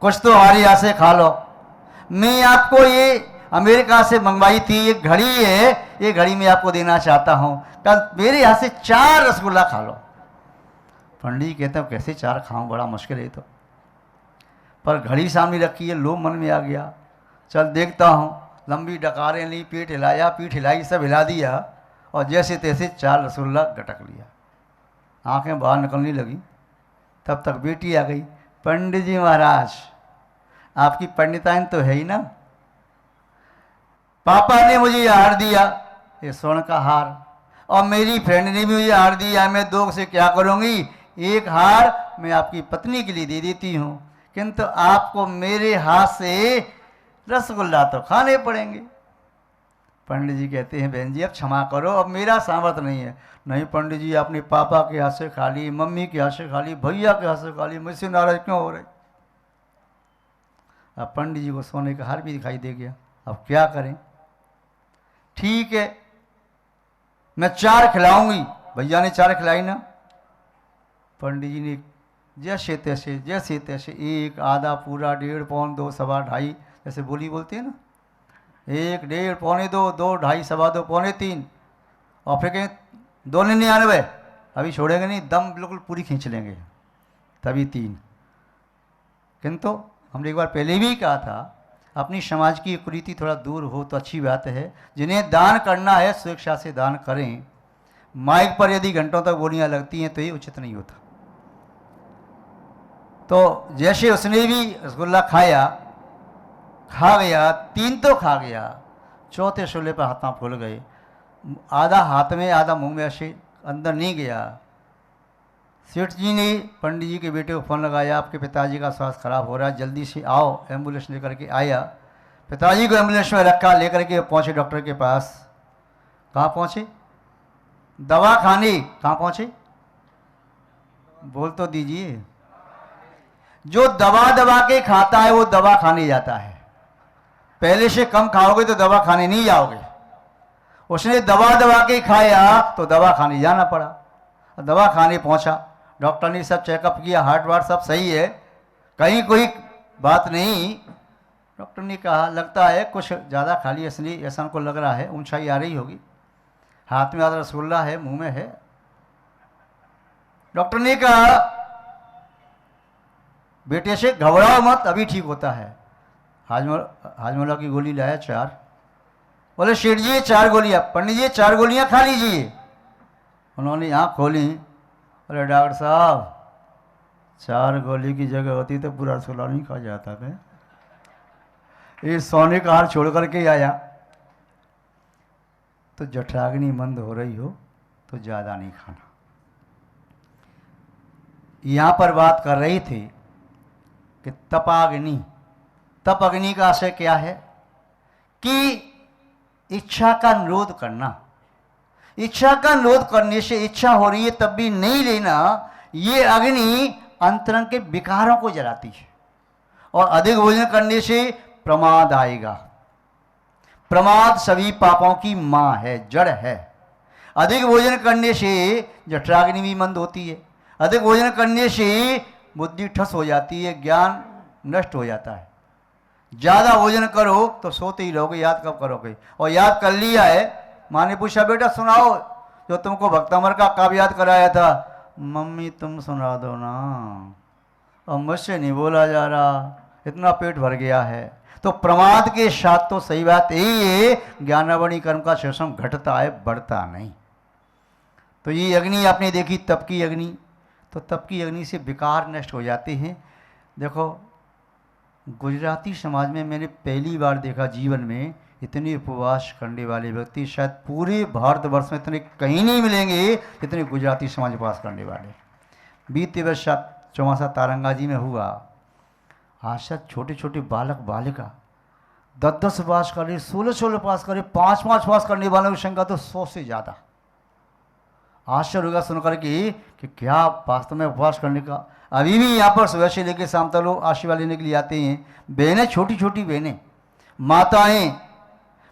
कुछ तो हमारे यहाँ से खा लो। मैं आपको ये अमेरिका से मंगवाई थी, ये घड़ी है, ये घड़ी मैं आपको देना चाहता हूँ, कल मेरे यहाँ से 4 रसगुल्ला खा लो। पंडित जी कहते हैं कैसे 4 खाऊं, बड़ा मुश्किल है तो। पर घड़ी सामने रखी है, लोभ मन में आ गया, चल देखता हूँ। लंबी डकारें ली, पीठ हिलाया, पीठ हिलाई, सब हिला दिया और जैसे तैसे 4 रसगुल्ला गटक लिया। आंखें बाहर निकलने लगी। तब तक बेटी आ गई। पंडित जी महाराज, आपकी पंडिताइन तो है ही ना, पापा ने मुझे ये हार दिया, ये स्वर्ण का हार, और मेरी फ्रेंड ने भी मुझे हार दिया। मैं 2 से क्या करूंगी, एक हार मैं आपकी पत्नी के लिए दे देती हूँ, किंतु आपको मेरे हाथ से रसगुल्ला तो खाने पड़ेंगे। पंडित जी कहते हैं बहन जी अब क्षमा करो, अब मेरा सामर्थ्य नहीं है। नहीं पंडित जी, आपने पापा के हाथ से खा ली, मम्मी के हाथ से खा ली, भैया के हाथ से खा ली, मुझसे नाराज क्यों हो रहे। अब पंडित जी को सोने का हार भी दिखाई दे गया। अब क्या करें, ठीक है मैं 4 खिलाऊंगी। भैया ने 4 खिलाई ना। पंडित जी ने जैसे तैसे 1, आधा, पूरा, 1.5, पौन, 2, सवा, 2.5, जैसे बोली बोलते हैं ना, 1, 1.5, पौने 2, 2, 2.5, सवा 2, पौने 3, और फिर कहें 2.99, अभी छोड़ेंगे नहीं, दम बिल्कुल पूरी खींच लेंगे, तभी 3। किंतु हमने एक बार पहले भी कहा था, अपनी समाज की कुरीति थोड़ा दूर हो तो अच्छी बात है। जिन्हें दान करना है स्वेच्छा से दान करें। माइक पर यदि घंटों तक बोलियां लगती हैं तो ये उचित नहीं होता। तो जैसे उसने भी रसगुल्ला खाया, खा गया, 3 तो खा गया, चौथे शोले पर हाथ फूल गए, आधा हाथ में आधा मुंह में, ऐसे अंदर नहीं गया। सेठ जी ने पंडित जी के बेटे को फ़ोन लगाया, आपके पिताजी का स्वास्थ्य खराब हो रहा है, जल्दी से आओ। एम्बुलेंस लेकर के आया, पिताजी को एम्बुलेंस में रखा, लेकर के पहुँचे डॉक्टर के पास। कहाँ पहुँचे, दवा खाने। कहाँ पहुँचे, बोल तो दीजिए। जो दवा दबा के खाता है वो दवा खाने जाता है। पहले से कम खाओगे तो दवा खाने नहीं जाओगे। उसने दवा दबा के खाया तो दवा खाने जाना पड़ा। दवा खाने पहुंचा, डॉक्टर ने सब चेकअप किया, हार्ट वार्ट सब सही है, कहीं कोई बात नहीं। डॉक्टर ने कहा लगता है कुछ ज़्यादा खा लिया इसलिए ऐसा उनको लग रहा है, ऊंचाई आ रही होगी, हाथ में आधा रसगुल्ला है, मुंह में है। डॉक्टर ने कहा बेटे से घबराओ मत, अभी ठीक होता है। हाजमोला की गोली लाया 4। बोले शेठ जी 4 गोलियाँ। पंडित जी 4 गोलियाँ खा लीजिए। उन्होंने आँख खोली, बोले डॉक्टर साहब 4 गोली की जगह होती तो पूरा रसगुल्ला नहीं खा जाता था। ये सोने का हार छोड़ करके आया। तो जठराग्नि मंद हो रही हो तो ज़्यादा नहीं खाना। यहाँ पर बात कर रही थी कि तपाग्नि, तप अग्नि का आशय क्या है कि इच्छा का निरोध करना। इच्छा का निरोध करने से इच्छा हो रही है तब भी नहीं लेना, ये अग्नि अंतरंग के विकारों को जलाती है। और अधिक भोजन करने से प्रमाद आएगा। प्रमाद सभी पापों की मां है, जड़ है। अधिक भोजन करने से जठराग्नि भी मंद होती है। अधिक भोजन करने से बुद्धि ठस हो जाती है, ज्ञान नष्ट हो जाता है। ज़्यादा भोजन करो तो सोते ही रहोगे, याद कब करोगे। और याद कर लिया है, माँ ने पूछा बेटा सुनाओ जो तुमको भक्तमर का काव्य याद कराया था। मम्मी तुम सुना दो ना, और मुझसे नहीं बोला जा रहा, इतना पेट भर गया है। तो प्रमाद के साथ तो सही बात यही है, ज्ञानावणी कर्म का शेषम घटता है, बढ़ता नहीं। तो ये अग्नि आपने देखी, तप की अग्नि। तो तप की अग्नि से विकार नष्ट हो जाते हैं। देखो गुजराती समाज में मैंने पहली बार देखा जीवन में, इतने उपवास करने वाले व्यक्ति शायद पूरे भारतवर्ष में इतने कहीं नहीं मिलेंगे जितने गुजराती समाज उपवास करने वाले। बीते वर्ष चौमासा तारंगा जी में हुआ। आज तक छोटे छोटे बालक बालिका 10-10 उपवास करे, 16-16 उपवास करे, 5-5 उपवास करने वालों की संख्या तो 100 से ज़्यादा। आश्चर्य होगा सुनकर कि क्या वास्तव में उपवास करने का। अभी भी यहाँ पर सुबह से लेकर शाम तक लोग आशीर्वाद लेने के लिए आते हैं। बहनें, छोटी छोटी बहनें, माताएं,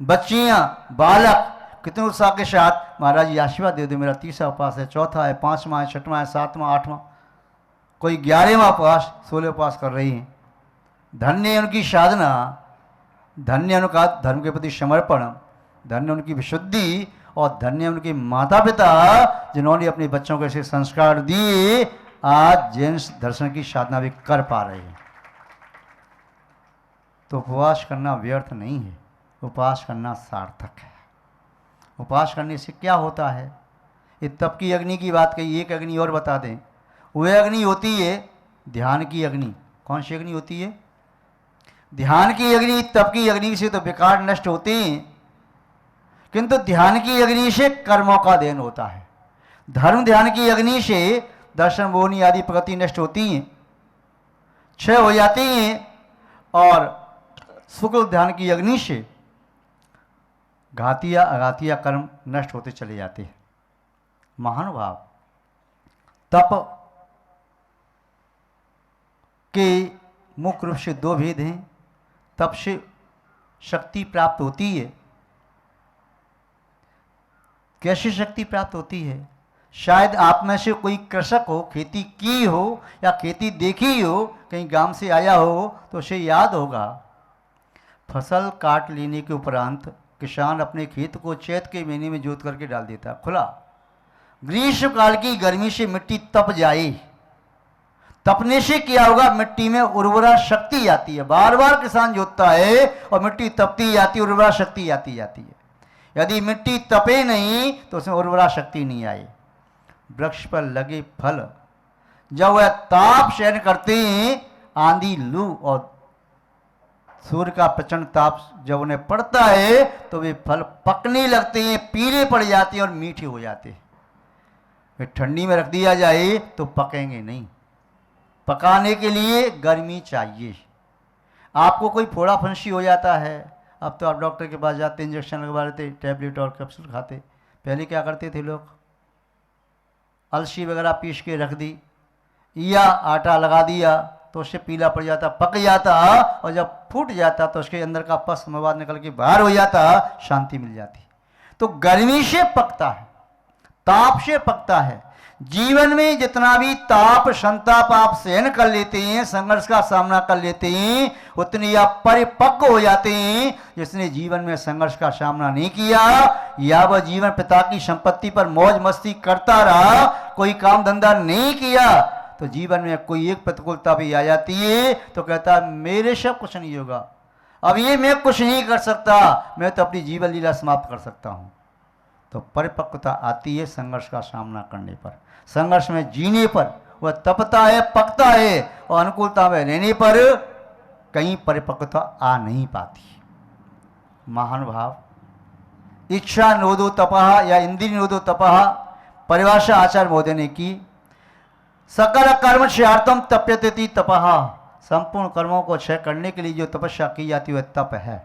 बच्चियाँ, बालक कितने उत्साह के साथ महाराज जी आशीर्वाद दे दो, मेरा 3रा उपवास है, 4था है, 5वां है, 6वां है, 7वां, 8वां, कोई 11वां उपवास, 16 उपवास कर रही हैं। धन्य है उनकी साधना, धन्य है उनका धर्म के प्रति समर्पण, धन्य उनकी विशुद्धि, और धन्य उनके माता पिता जिन्होंने अपने बच्चों को ऐसे संस्कार दिए, आज जैन दर्शन की साधना भी कर पा रहे हैं। तो उपवास करना व्यर्थ नहीं है, उपवास करना सार्थक है। उपवास करने से क्या होता है? ये तप की अग्नि की बात कही, एक अग्नि और बता दें। वह अग्नि होती है ध्यान की अग्नि। कौन सी अग्नि होती है? ध्यान की अग्नि। तप की अग्नि से तो विकार नष्ट होते हैं, किंतु ध्यान की अग्नि से कर्मों का अध्ययन होता है। धर्म ध्यान की अग्नि से दर्शन बोनी आदि प्रगति नष्ट होती हैं, क्षय हो जाती हैं, और शुक्ल ध्यान की अग्नि से घातिया अघातिया कर्म नष्ट होते चले जाते हैं। महानुभाव, तप के मुख्य रूप से दो भेद हैं। तप से शक्ति प्राप्त होती है। कैसी शक्ति प्राप्त होती है? शायद आप में से कोई कृषक हो, खेती की हो या खेती देखी हो, कहीं गांव से आया हो, तो उसे याद होगा फसल काट लेने के उपरांत किसान अपने खेत को चैत के महीने में जोत करके डाल देता खुला। ग्रीष्म काल की गर्मी से मिट्टी तप जाए, तपने से क्या होगा? मिट्टी में उर्वरा शक्ति आती है। बार बार किसान जोतता है और मिट्टी तपती जाती है, उर्वरा शक्ति आती जाती है। यदि मिट्टी तपे नहीं तो उसमें उर्वरा शक्ति नहीं आई। वृक्ष पर लगे फल जब वह ताप सहन करते हैं, आंधी लू और सूर्य का प्रचंड ताप जब उन्हें पड़ता है, तो वे फल पकने लगते हैं, पीले पड़ जाते हैं और मीठे हो जाते हैं। वे ठंडी में रख दिया जाए तो पकेंगे नहीं। पकाने के लिए गर्मी चाहिए। आपको कोई फोड़ा फंसी हो जाता है, अब तो आप डॉक्टर के पास जाते, इंजेक्शन लगवा लेते, टैबलेट और कैप्सूल खाते। पहले क्या करते थे लोग? अलसी वगैरह पीस के रख दी या आटा लगा दिया तो उससे पीला पड़ जाता, पक जाता, और जब फूट जाता तो उसके अंदर का पस मवाद निकल के बाहर हो जाता, शांति मिल जाती। तो गर्मी से पकता है, ताप से पकता है। जीवन में जितना भी ताप संताप आप सहन कर लेते हैं, संघर्ष का सामना कर लेते हैं, उतनी आप परिपक्व हो जाते हैं। जिसने जीवन में संघर्ष का सामना नहीं किया, या वह जीवन पिता की संपत्ति पर मौज मस्ती करता रहा, कोई काम धंधा नहीं किया, तो जीवन में कोई एक प्रतिकूलता भी आ जाती है तो कहता है मेरे से कुछ नहीं होगा, अब ये मैं कुछ नहीं कर सकता, मैं तो अपनी जीवन लीला समाप्त कर सकता हूं। तो परिपक्वता आती है संघर्ष का सामना करने पर, संघर्ष में जीने पर। वह तपता है, पकता है, और अनुकूलता में रहने पर कहीं परिपक्वता आ नहीं पाती। महानुभाव, इच्छा नोदो तपः या इंद्रिय नोदो तपः, परिभाषा आचार्य महोदय ने की। सकल कर्म क्षयार्थम तप्यते तपः, संपूर्ण कर्मों को क्षय करने के लिए जो तपस्या की जाती है वह तप है।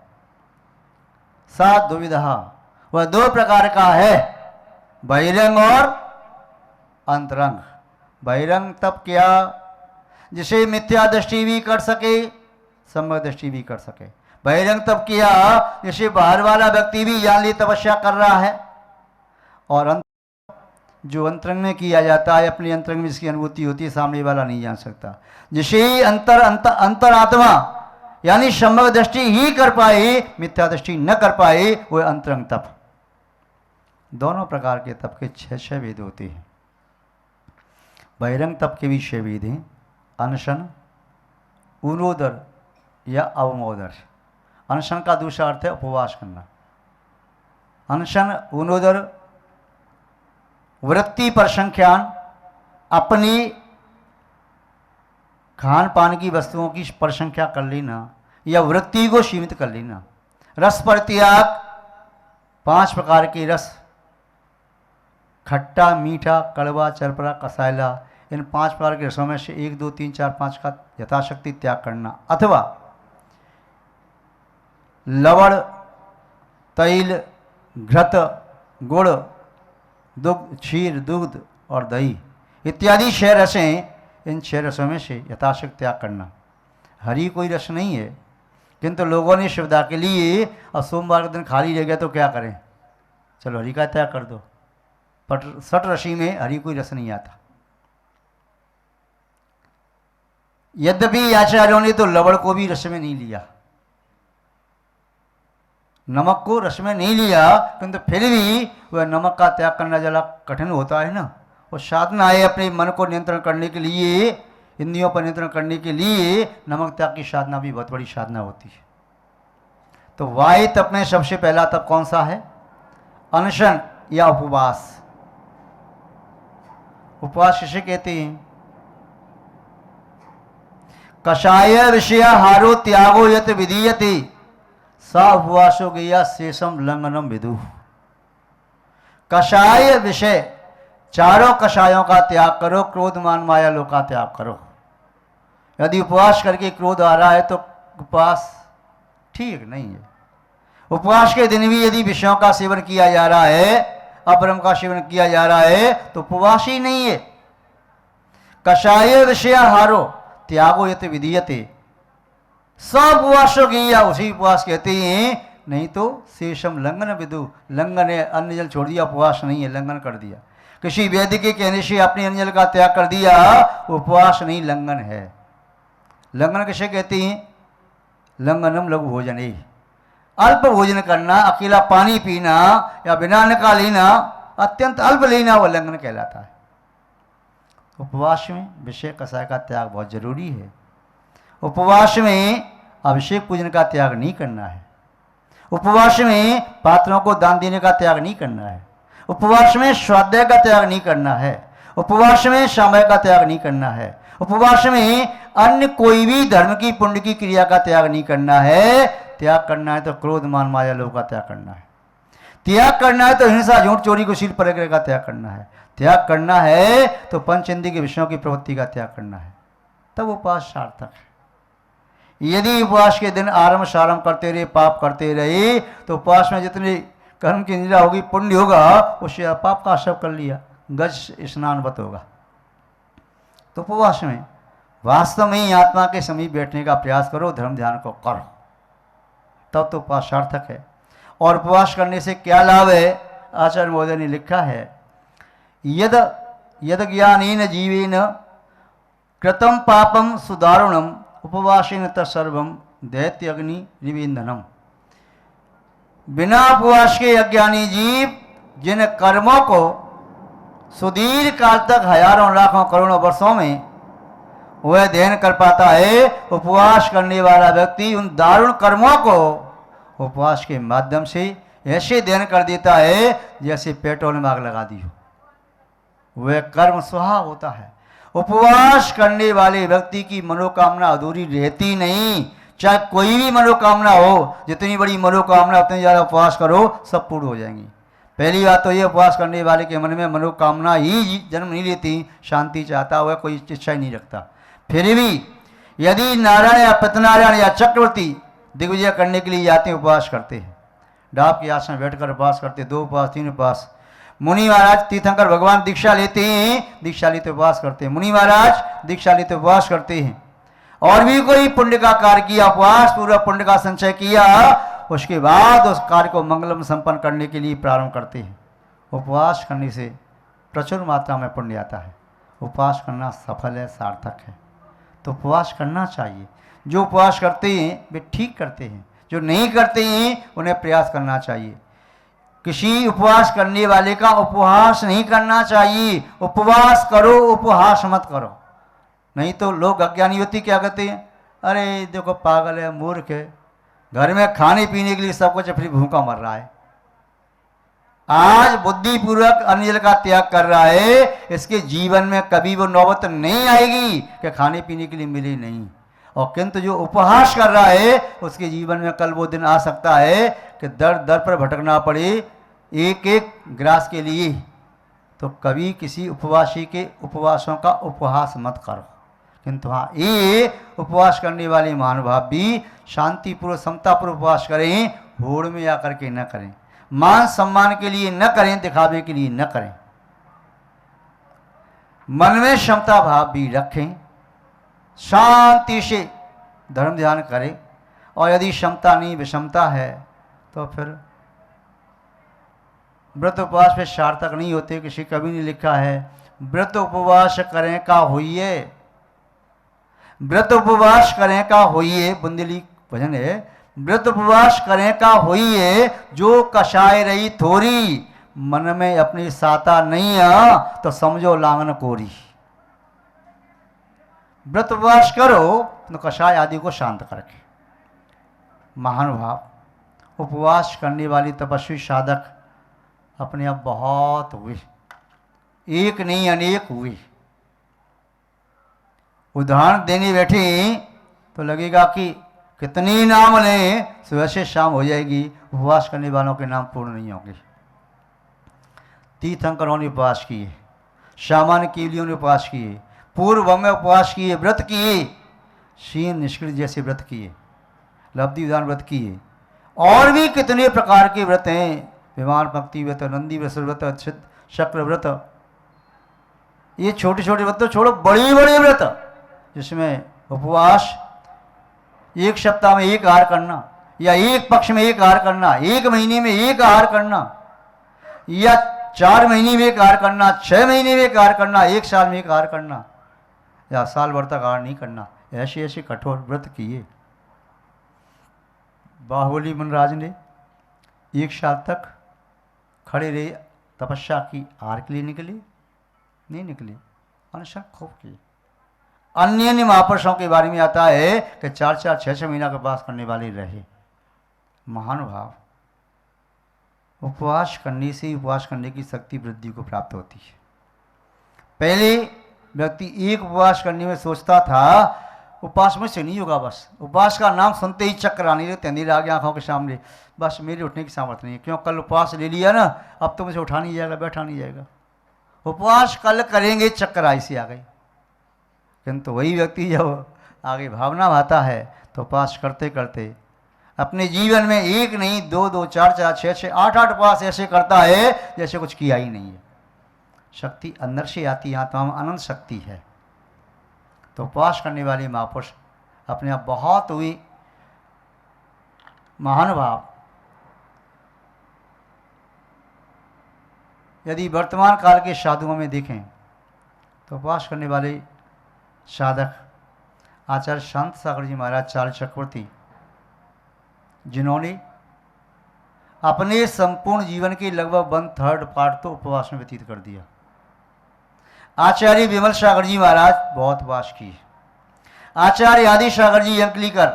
सा दुविधा, वह दो प्रकार का है, बहिरंग और अंतरंग। बहिरंग तप क्या? जिसे मिथ्या दृष्टि भी कर सके, सम्यक दृष्टि भी कर सके। बहिरंग तप किया जिसे बाहर वाला व्यक्ति भी जान ली तपस्या कर रहा है। और जो अंतरंग में किया जाता है, अपने अंतरंग में इसकी अनुभूति होती है, सामने वाला नहीं जान सकता। जिसे अंतरात्मा यानी सम्यक दृष्टि ही कर पाए, मिथ्या दृष्टि न कर पाए, वह अंतरंग तप। दोनों प्रकार के तप के 6 भेद होते हैं। बहिरंग तप के भी 6 भेद हैं। अनशन, उनोदर या अवमोदर। अनशन का दूसरा अर्थ है उपवास करना। अनशन, उनोदर, वृत्ति पर संख्यान, अपनी खान पान की वस्तुओं की परिसंख्या कर लेना या वृत्ति को सीमित कर लेना। रस पर त्याग, 5 प्रकार के रस, खट्टा, मीठा, कड़वा, चरपरा, कसायला, इन 5 प्रकार के रसों में से 1, 2, 3, 4, 5 का यथाशक्ति त्याग करना। अथवा लवण, तैल, घृत, गुड़, दुग्ध, क्षीर, दूध और दही इत्यादि 6 रसें, इन 6 रसों में से यथाशक्ति त्याग करना। हरी कोई रस नहीं है, किंतु लोगों ने सुविधा के लिए और सोमवार के दिन खाली रह गया तो क्या करें, चलो हरी का त्याग कर दो। पर 6 रसी में हरी कोई रस नहीं आता। यद्यपि आचार्यों ने तो लवण को भी रस में नहीं लिया, नमक को रस में नहीं लिया, किंतु फिर भी वह नमक का त्याग करना जरा कठिन होता है ना। वो साधना है अपने मन को नियंत्रण करने के लिए, इंद्रियों पर नियंत्रण करने के लिए नमक त्याग की साधना भी बहुत बड़ी साधना होती है। तो वायु तप में सबसे पहला तप कौन सा है? अनशन या उपवास। उपवास किसे कहते हैं? कषाय विषय हारो त्यागो यत विधीयते सा उपवासो गया शेषम लंघनम विदु। कषाय विषय, चारों कषायों का त्याग करो, क्रोध मान माया लोग का त्याग करो। यदि उपवास करके क्रोध आ रहा है तो उपवास ठीक नहीं है। उपवास के दिन भी यदि विषयों का सेवन किया जा रहा है, अपरम का सेवन किया जा रहा है, तो उपवास ही नहीं है। कषाय विषय हारो त्यागो यत विधीयते सब उपवासों की या उसी उपवास कहते हैं। नहीं तो शेषम लंघन विदु, लंघन है, अन्न जल छोड़ दिया, उपवास नहीं है, लंघन कर दिया। किसी वैद्य के कहने से अपने अन्न जल का त्याग कर दिया, उपवास नहीं लंघन है। लंघन किसे कहते हैं? लंघनम लघु भोजन है, अल्प भोजन करना, अकेला पानी पीना या बिना अन्न का लेना, अत्यंत अल्प लेना, वह लंघन कहलाता है। उपवास में विषय कषाय का त्याग बहुत जरूरी है। उपवास में अभिषेक पूजन का त्याग नहीं करना है। उपवास में पात्रों को दान देने का त्याग नहीं करना है। उपवास में स्वाध्याय का त्याग नहीं करना है। उपवास में समय का त्याग नहीं करना है। उपवास में अन्य कोई भी धर्म की पुण्य की क्रिया का त्याग नहीं करना है। त्याग करना है तो क्रोध मान माया लोभ का त्याग करना है। त्याग करना है तो हिंसा झूठ चोरी कुशील परिग्रह का त्याग करना है। त्याग करना है तो पंचेंद्रिय के विषयों की प्रवृत्ति का त्याग करना है, तब उपवास सार्थक है। यदि उपवास के दिन आरंभ सारंभ करते रहे, पाप करते रहे, तो उपवास में जितने कर्म की निंदा होगी, पुण्य होगा, उससे पाप का सब कर लिया, गज स्नानवत होगा। तो उपवास में वास्तव में ही आत्मा के समीप बैठने का प्रयास करो, धर्म ध्यान को करो, तब तो उपवास सार्थक है। और उपवास करने से क्या लाभ है? आचार्य महोदय ने लिखा है, यद यद ज्ञानेन जीवेन कृतम पापम सुदारुणम उपवासेन तत्सर्वम दैत्य अग्नि निवेदनम। बिना उपवास के अज्ञानी जीव जिन कर्मों को सुदीर्घ काल तक हजारों लाखों करोड़ों वर्षों में वह अध्ययन कर पाता है, उपवास करने वाला व्यक्ति उन दारुण कर्मों को उपवास के माध्यम से ऐसे अध्ययन कर देता है जैसे पेट्रोल में आग लगा दी हो। वह कर्म स्वाहा होता है। उपवास करने वाले व्यक्ति की मनोकामना अधूरी रहती नहीं, चाहे कोई भी मनोकामना हो। जितनी बड़ी मनोकामना उतनी ज़्यादा उपवास करो, सब पूर्ण हो जाएंगी। पहली बात तो ये, उपवास करने वाले के मन में मनोकामना ही जन्म नहीं लेती, शांति चाहता हुआ कोई इच्छा ही नहीं रखता। फिर भी यदि नारायण या पतनारायण या चक्रवर्ती दिग्विजय करने के लिए जाते हैं, उपवास करते हैं, डाब के आसन बैठकर उपवास करते, 2 उपवास 3 उपवास। मुनि महाराज तीर्थंकर भगवान दीक्षा लेते हैं, दीक्षा लेते उपवास करते हैं। मुनि महाराज दीक्षा लेते उपवास करते हैं। और भी कोई पुण्य का कार्य किया, उपवास पूरा पुण्य का संचय किया, उसके बाद उस कार्य को मंगलम संपन्न करने के लिए प्रारंभ करते हैं। उपवास करने से प्रचुर मात्रा में पुण्य आता है। उपवास करना सफल है, सार्थक है, तो उपवास करना चाहिए। जो उपवास करते हैं वे ठीक करते हैं, जो नहीं करते हैं उन्हें प्रयास करना चाहिए। किसी उपवास करने वाले का उपहास नहीं करना चाहिए। उपवास करो, उपहास मत करो। नहीं तो लोग अज्ञानी व्यक्ति क्या कहते हैं, अरे देखो पागल है, मूर्ख है, घर में खाने पीने के लिए सब कुछ, फिर भूखा मर रहा है। आज बुद्धिपूर्वक अन्न जल का त्याग कर रहा है, इसके जीवन में कभी वो नौबत नहीं आएगी कि खाने पीने के लिए मिले नहीं। और किंतु जो उपहास कर रहा है, उसके जीवन में कल वो दिन आ सकता है कि दर दर पर भटकना पड़े एक एक ग्रास के लिए। तो कभी किसी उपवासी के उपवासों का उपहास मत करो। किंतु हाँ, ये उपवास करने वाले महानुभाव भी शांतिपूर्वक समतापूर्वक उपवास करें, होड़ में आकर के न करें, मान सम्मान के लिए न करें, दिखावे के लिए न करें। मन में क्षमता भाव भी रखें, शांति से धर्म ध्यान करें। और यदि क्षमता नहीं, विषमता है, तो फिर व्रत उपवास पे सार्थक नहीं होते। किसी कवि ने लिखा है, व्रत उपवास करें का होइए, व्रत उपवास करें का होइए, बुंदेली भजन है, व्रत उपवास करें का होइए, जो कषाय रही थोरी, मन में अपनी साता नहीं आ तो समझो लांगन कोरी। व्रत उपवास करो तो कषाय आदि को शांत करके। महानुभाव, उपवास करने वाली तपस्वी साधक अपने आप बहुत हुए, एक नहीं अनेक हुए। उदाहरण देने बैठे तो लगेगा कि कितनी नाम लें सुबह से शाम हो जाएगी, उपवास करने वालों के नाम पूर्ण नहीं होंगे। तीर्थंकरों ने उपवास किए, सामान्य केवलियों ने उपवास किए, पूर्व में उपवास किए, व्रत किए, शीन निष्कृत जैसे व्रत किए, लब्धि उदान व्रत किए, और भी कितने प्रकार के व्रत हैं, विमान भक्ति व्रत, नंदी व्रत, शक्र व्रत, ये छोटे छोटे व्रत तो छोड़ो, बड़े बड़े व्रत जिसमें उपवास एक सप्ताह में एक आहार करना, या एक पक्ष में एक आहार करना, एक महीने में एक आहार करना, या 4 महीने में एक आहार करना, 6 महीने में एक आहार करना, 1 साल में एक आहार करना, या साल भर तक आहार नहीं करना, ऐसे ऐसे कठोर व्रत किए। बाहुबली मनराज ने 1 साल तक खड़े रहे, तपस्या की, आहार के लिए निकले नहीं निकले, अनशन खूब किए। अन्य अन्य महापुरुषों के बारे में आता है कि 4-4, 6-6 महीना का उपवास करने वाले रहे। महानुभाव, उपवास करने से उपवास करने की शक्ति वृद्धि को प्राप्त होती है। पहले व्यक्ति एक उपवास करने में सोचता था उपवास में से नहीं होगा, बस उपवास का नाम सुनते ही चक्कर आने लगे, अंधेरे आ गया आंखों के सामने, बस मेरे उठने की सामर्थ्य नहीं है, क्यों कल उपवास ले लिया ना, अब तो मुझे उठा नहीं जाएगा, बैठा नहीं जाएगा, उपवास कल करेंगे, चक्कर ऐसे आ गई। किंतु वही व्यक्ति जब आगे भावना भाता है तो उपवास करते करते अपने जीवन में 1 नहीं 2-2, 4-4, 6-6, 8-8 उपवास ऐसे करता है जैसे कुछ किया ही नहीं है। शक्ति अंदर से आती है, आत्मा में अनंत शक्ति है। तो उपवास करने वाले महापुरुष अपने आप बहुत हुई। महानुभाव, यदि वर्तमान काल के साधुओं में देखें तो उपवास करने वाले साधक आचार्य शांत सागर जी महाराज चार चक्रवर्ती, जिन्होंने अपने संपूर्ण जीवन के लगभग 1/3 पार्ट तो उपवास में व्यतीत कर दिया। आचार्य विमल सागर जी महाराज बहुत उपवास किए। आचार्य आदि सागर जी अंकलीकर,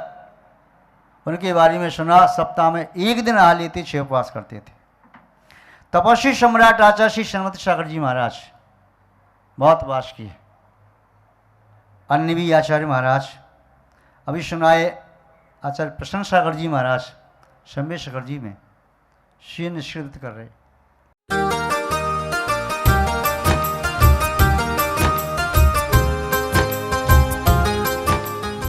उनके बारे में सुना, सप्ताह में 1 दिन आहार लेते, 6 उपवास करते थे। तपस्वी सम्राट आचार्य श्री सन्मति सागर जी महाराज बहुत उपवास किए। अन्य भी आचार्य महाराज, अभी सुनाए आचार्य प्रसन्न सागर जी महाराज सम्य सागर जी में शीन निष्कृत कर रहे।